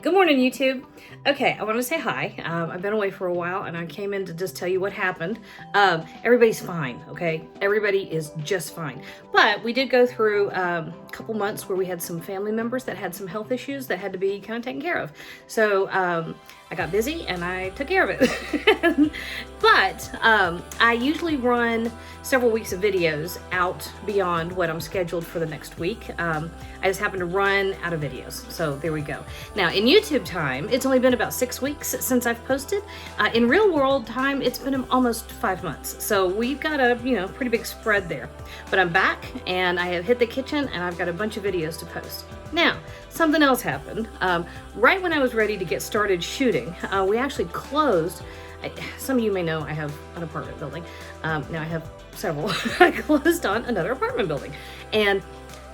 Good morning, YouTube. Okay, I want to say hi. I've been away for a while and I came in to just tell you what happened. Everybody's fine, okay? Everybody is just fine. But we did go through a couple months where we had some family members that had some health issues that had to be kind of taken care of. So I got busy and I took care of it. But I usually run several weeks of videos out beyond what I'm scheduled for the next week. I just happen to run out of videos. So there we go. Now in YouTube time, it's only been about 6 weeks since I've posted. In real world time, it's been almost 5 months. So we've got a pretty big spread there. But I'm back and I have hit the kitchen and I've got a bunch of videos to post. Now, something else happened. Right when I was ready to get started shooting, we actually closed. Some of you may know I have an apartment building. Now I have several. I closed on another apartment building. And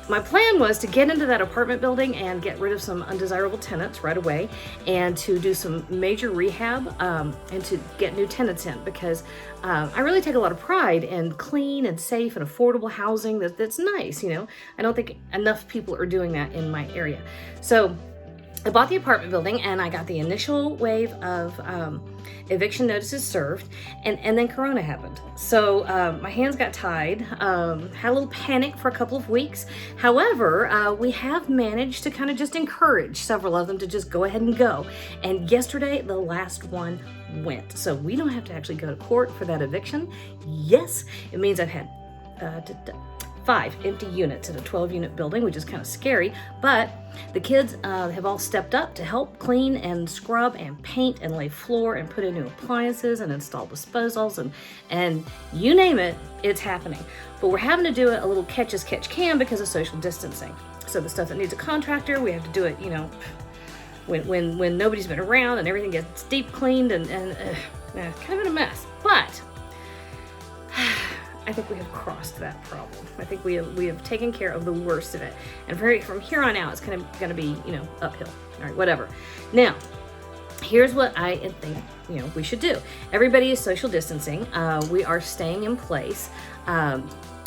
my plan was to get into that apartment building and get rid of some undesirable tenants right away and to do some major rehab and to get new tenants in, because I really take a lot of pride in clean and safe and affordable housing that's nice. I don't think enough people are doing that in my area. So I bought the apartment building and I got the initial wave of eviction notices served, and then Corona happened. So my hands got tied, had a little panic for a couple of weeks. However, we have managed to kind of just encourage several of them to just go ahead and go. And yesterday, the last one went. So we don't have to actually go to court for that eviction. Yes, it means I've had 5 empty units in a 12-unit building, which is kind of scary, but the kids have all stepped up to help clean and scrub and paint and lay floor and put in new appliances and install disposals and you name it, it's happening. But we're having to do it a little catch as catch can because of social distancing. So the stuff that needs a contractor, we have to do it, when nobody's been around and everything gets deep cleaned and kind of in a mess. But I think we have crossed that problem. I think we have taken care of the worst of it. And from here on out, it's kind of going to be, uphill. All right, whatever. Now, here's what I think, we should do. Everybody is social distancing. We are staying in place.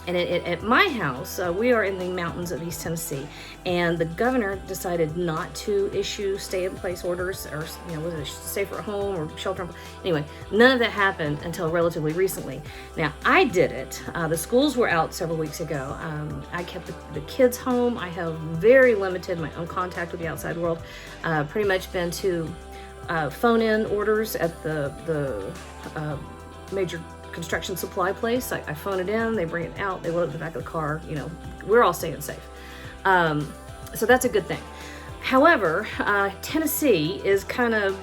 And at my house, we are in the mountains of East Tennessee, and the governor decided not to issue stay-in-place orders, or was it safer at home or shelter? Anyway, none of that happened until relatively recently. Now, I did it. The schools were out several weeks ago. I kept the kids home. I have very limited my own contact with the outside world. Pretty much been to phone-in orders at the major construction supply place. I phone it in, they bring it out, they load it in the back of the car. We're all staying safe. So that's a good thing. However, Tennessee is kind of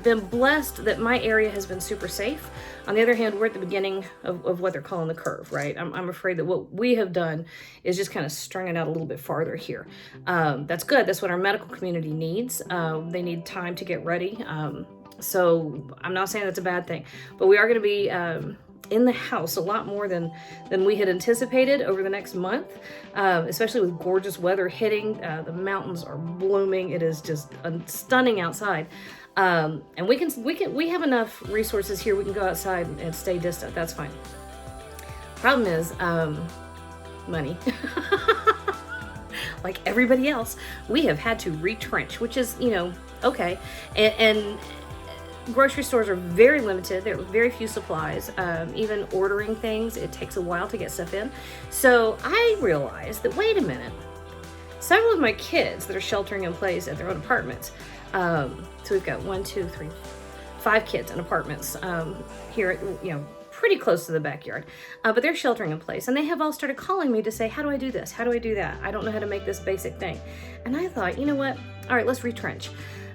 been blessed that my area has been super safe. On the other hand, we're at the beginning of what they're calling the curve, right? I'm afraid that what we have done is just kind of string it out a little bit farther here. That's good. That's what our medical community needs. They need time to get ready. So I'm not saying that's a bad thing, but we are going to be in the house a lot more than we had anticipated over the next month, especially with gorgeous weather hitting. The mountains are blooming. It is just stunning outside. And we have enough resources here. We can go outside and stay distant. That's fine. Problem is, money. Like everybody else, we have had to retrench, which is, okay. And grocery stores are very limited. There are very few supplies. Even ordering things, it takes a while to get stuff in. So I realized that, wait a minute, several of my kids that are sheltering in place at their own apartments. So we've got 5 kids in apartments here, pretty close to the backyard. But they're sheltering in place, and they have all started calling me to say, how do I do this? How do I do that? I don't know how to make this basic thing. And I thought, you know what? All right, let's retrench.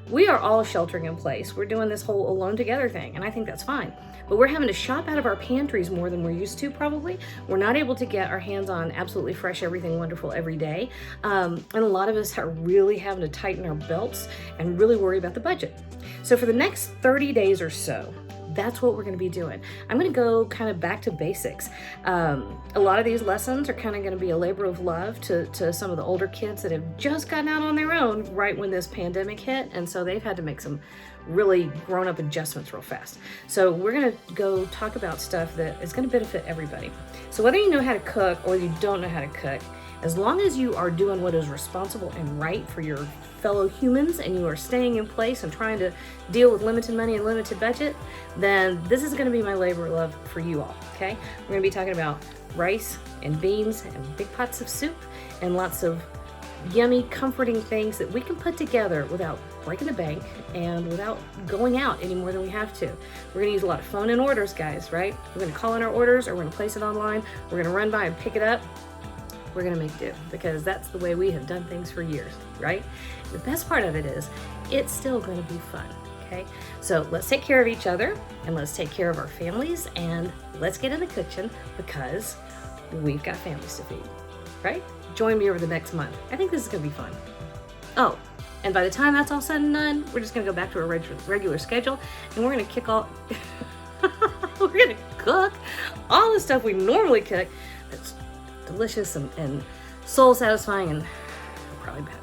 We are all sheltering in place. We're doing this whole alone together thing, and I think that's fine. But we're having to shop out of our pantries more than we're used to, probably. We're not able to get our hands on absolutely fresh, everything wonderful every day. And a lot of us are really having to tighten our belts and really worry about the budget. So for the next 30 days or so, that's what we're going to be doing. I'm going to go kind of back to basics. A lot of these lessons are kind of going to be a labor of love to some of the older kids that have just gotten out on their own right when this pandemic hit. And so they've had to make some really grown-up adjustments real fast. So we're going to go talk about stuff that is going to benefit everybody. So whether you know how to cook or you don't know how to cook, As long as you are doing what is responsible and right for your fellow humans and you are staying in place and trying to deal with limited money and limited budget, then this is going to be my labor of love for you all, okay? We're going to be talking about rice and beans and big pots of soup and lots of yummy, comforting things that we can put together without breaking the bank and without going out any more than we have to. We're going to use a lot of phone in orders, guys, right? We're going to call in our orders, or we're going to place it online. We're going to run by and pick it up. We're going to make do, because that's the way we have done things for years, right? The best part of it is it's still going to be fun, okay? So let's take care of each other, and let's take care of our families, and let's get in the kitchen, because we've got families to feed, right? Join me over the next month. I think this is going to be fun. Oh, and by the time that's all said and done, we're just going to go back to our regular schedule, and we're going to kick all we're going to cook all the stuff we normally cook that's delicious and soul satisfying and probably better.